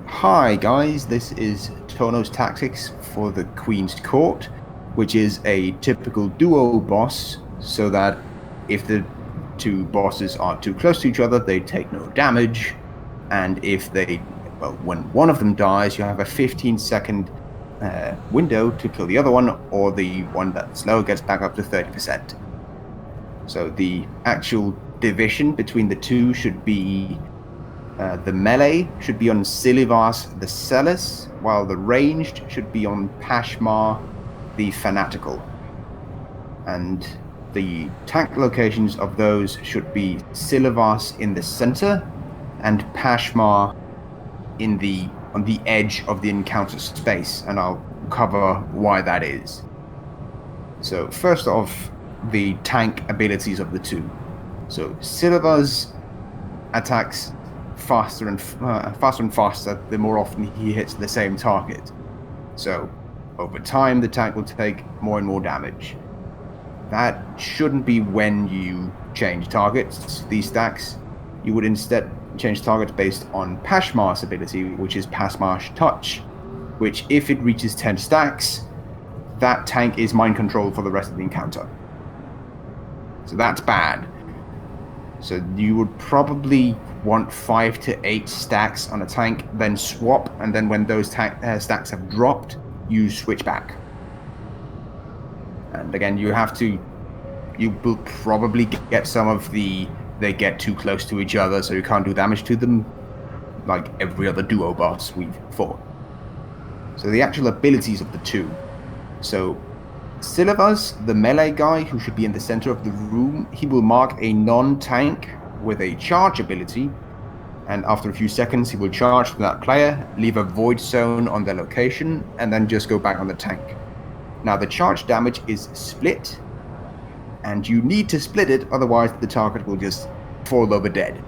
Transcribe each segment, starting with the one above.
Hi guys, this is Tauno's tactics for the Queen's Court, which is a typical duo boss, so that if the two bosses are too close to each other, they take no damage, and when one of them dies, you have a 15-second window to kill the other one, or the one that's slow gets back up to 30%. So the actual division between the two should be the melee should be on Silivas the Celis, while the ranged should be on Pashmar the Fanatical. And the tank locations of those should be Silivas in the center and Pashmar on the edge of the encounter space, and I'll cover why that is. So first off, the tank abilities of the two. So Silivas attacks faster and faster the more often he hits the same target. So over time the tank will take more and more damage. That shouldn't be when you change targets, these stacks. You would instead change targets based on Pashmar's ability, which is Pashmar's Touch, which if it reaches 10 stacks, that tank is mind controlled for the rest of the encounter. So that's bad. So you would probably want 5 to 8 stacks on a tank, then swap, and then when those stacks have dropped, you switch back. And again, you will probably get some of they get too close to each other, so you can't do damage to them, like every other duo boss we've fought. So the actual abilities of the two. So Silivas, the melee guy who should be in the center of the room, he will mark a non-tank with a charge ability, and after a few seconds he will charge to that player, leave a void zone on their location, and then just go back on the tank. Now the charge damage is split, and you need to split it, otherwise the target will just fall over dead.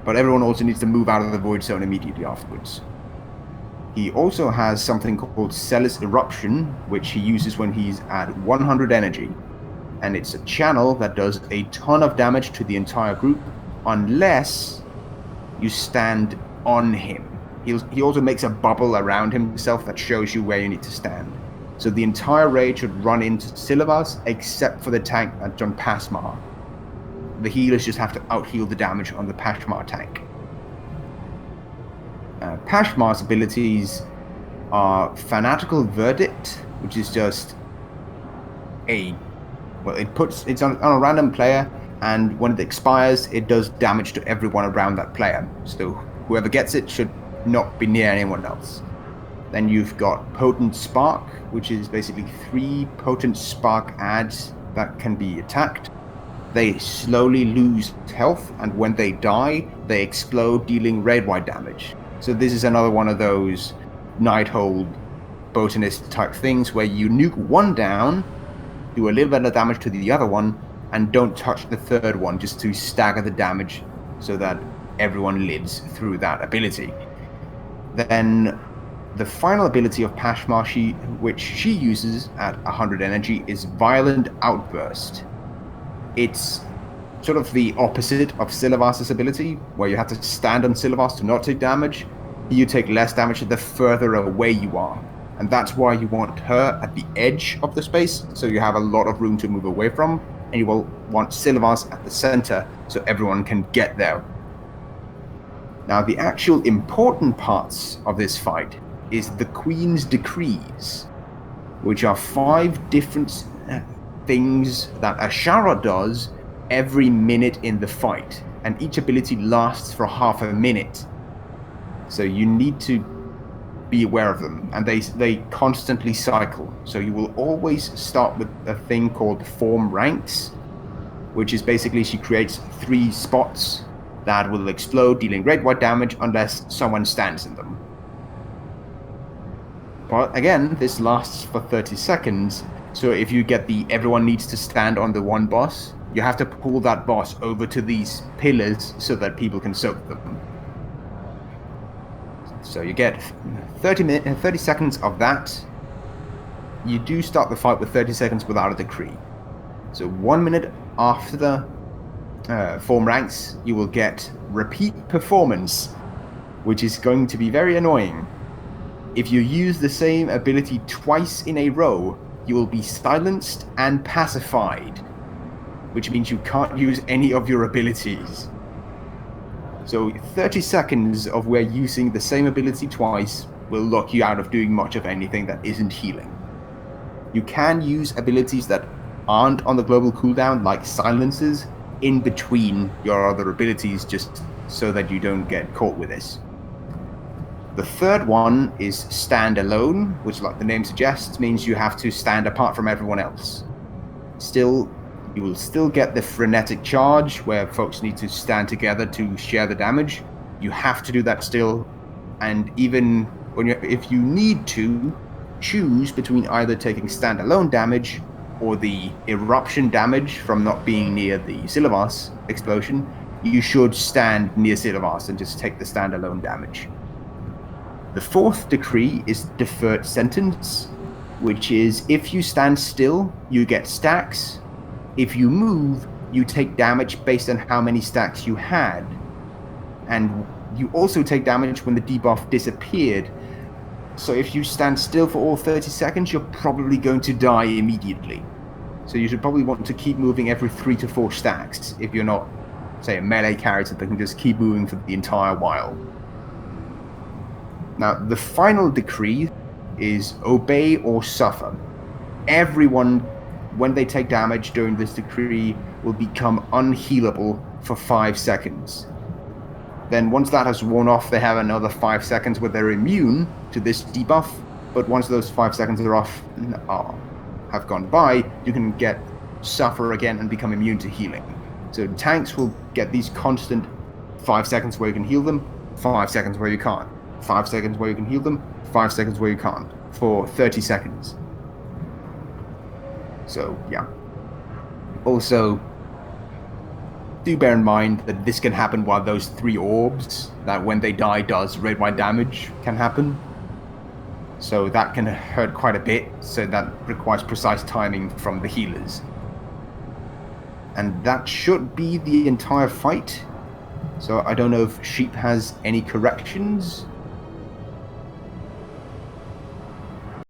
But everyone also needs to move out of the void zone immediately afterwards. He also has something called Celis Eruption, which he uses when he's at 100 energy. And it's a channel that does a ton of damage to the entire group, unless you stand on him. He also makes a bubble around himself that shows you where you need to stand. So the entire raid should run into Silivas, except for the tank that's on Pashmar. The healers just have to out-heal the damage on the Pashmar tank. Pashmar's abilities are Fanatical Verdict, which is just it's on a random player, and when it expires, it does damage to everyone around that player. So whoever gets it should not be near anyone else. Then you've got Potent Spark, which is basically 3 potent spark adds that can be attacked. They slowly lose health, and when they die, they explode, dealing raid-wide damage. So this is another one of those Nighthold botanist type things where you nuke one down, do a little bit of damage to the other one, and don't touch the third one, just to stagger the damage so that everyone lives through that ability. Then the final ability of Pashmar, which she uses at 100 energy, is Violent Outburst. It's sort of the opposite of Silivas' ability, where you have to stand on Silivas to not take damage. You take less damage the further away you are. And that's why you want her at the edge of the space, so you have a lot of room to move away from, and you will want Silivas at the center, so everyone can get there. Now, the actual important parts of this fight is the Queen's Decrees, which are 5 different things that Azshara does every minute in the fight, and each ability lasts for half a minute. So you need to be aware of them, and they constantly cycle. So you will always start with a thing called Form Ranks, which is basically she creates 3 spots that will explode, dealing raid-wide damage unless someone stands in them. But again, this lasts for 30 seconds, so if you get everyone needs to stand on the one boss, you have to pull that boss over to these pillars so that people can soak them. So you get 30 seconds of that. You do start the fight with 30 seconds without a decree. So 1 minute after the Form Ranks, you will get Repeat Performance, which is going to be very annoying. If you use the same ability twice in a row, you will be silenced and pacified, which means you can't use any of your abilities. So 30 seconds of where using the same ability twice will lock you out of doing much of anything that isn't healing. You can use abilities that aren't on the global cooldown, like silences, in between your other abilities, just so that you don't get caught with this. The third one is stand alone, which, like the name suggests, means you have to stand apart from everyone else. Still, you will still get the frenetic charge, where folks need to stand together to share the damage. You have to do that still, and even if you need to, choose between either taking standalone damage or the eruption damage from not being near the Silivas explosion. You should stand near Silivas and just take the standalone damage. The fourth decree is deferred sentence, which is if you stand still, you get stacks. If you move, you take damage based on how many stacks you had. And you also take damage when the debuff disappeared. So if you stand still for all 30 seconds, you're probably going to die immediately. So you should probably want to keep moving every 3 to 4 stacks if you're not, say, a melee character that can just keep moving for the entire while. Now, the final decree is obey or suffer. Everyone, when they take damage during this decree, will become unhealable for 5 seconds. Then once that has worn off, they have another 5 seconds where they're immune to this debuff, but once those 5 seconds are off, have gone by, you can get suffer again and become immune to healing. So tanks will get these constant 5 seconds where you can heal them, 5 seconds where you can't. 5 seconds where you can heal them, 5 seconds where you can't, for 30 seconds. So, yeah. Also, do bear in mind that this can happen while those 3 orbs, that when they die does red-white damage, can happen. So that can hurt quite a bit, so that requires precise timing from the healers. And that should be the entire fight. So I don't know if Sheep has any corrections.